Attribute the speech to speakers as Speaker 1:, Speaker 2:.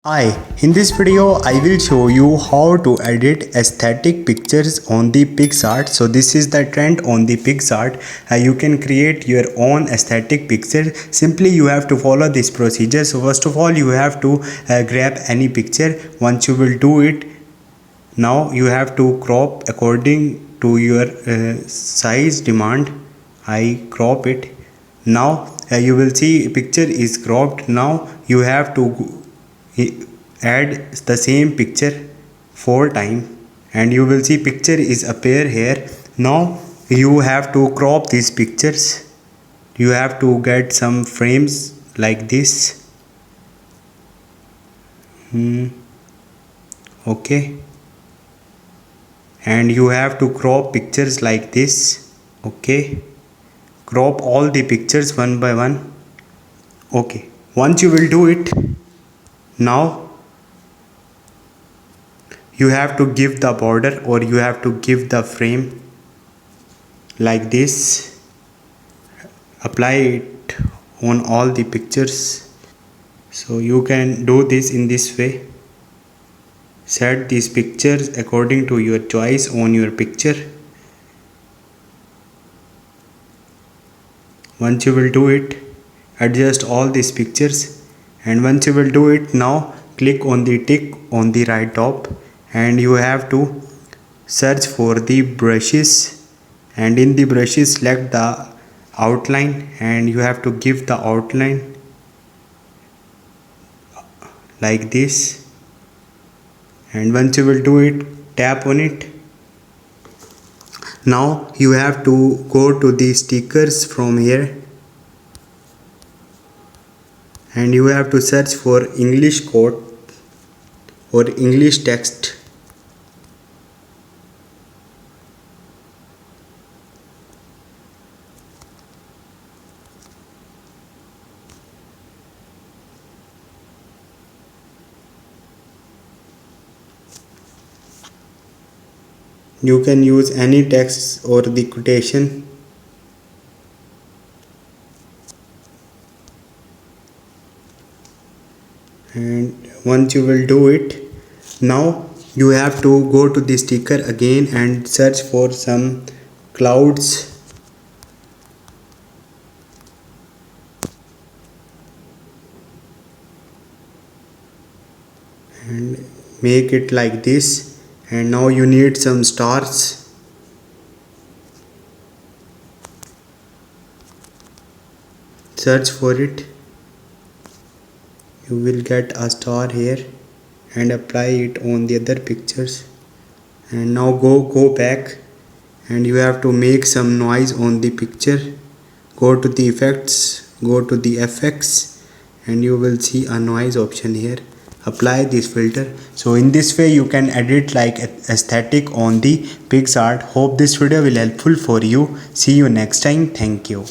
Speaker 1: Hi, in this video I will show you how to edit aesthetic pictures on the PicsArt. So this is the trend on the PicsArt. You can create your own aesthetic picture. Simply you have to follow this procedure. So first of all you have to grab any picture. Once you will do it, now you have to crop according to your size demand. I crop it. Now you will see picture is cropped. Now you have to add the same picture 4 times and you will see picture is appear here. Now you have to crop these pictures. You have to get some frames like this. Okay, and you have to crop pictures like this. Okay, crop all the pictures one by one. Okay, once you will do it, now you have to give the border or you have to give the frame like this. Apply it on all the pictures. So you can do this in this way. Set these pictures according to your choice on your picture. Once you will do it, adjust all these pictures, and once you will do it, now click on the tick on the right top and you have to search for the brushes, and in the brushes select the outline and you have to give the outline like this. And once you will do it, tap on it. Now you have to go to the stickers from here and you have to search for English quote or English text. You can use any text or the quotation. And once you will do it, now you have to go to the sticker again and search for some clouds. And make it like this. And now you need some stars. Search for it. You will get a star here and apply it on the other pictures. And now go back and you have to make some noise on the picture. Go to the effects, go to the FX and you will see a noise option here. Apply this filter. So in this way you can edit like aesthetic on the PicsArt. Hope this video will helpful for you. See you next time. Thank you.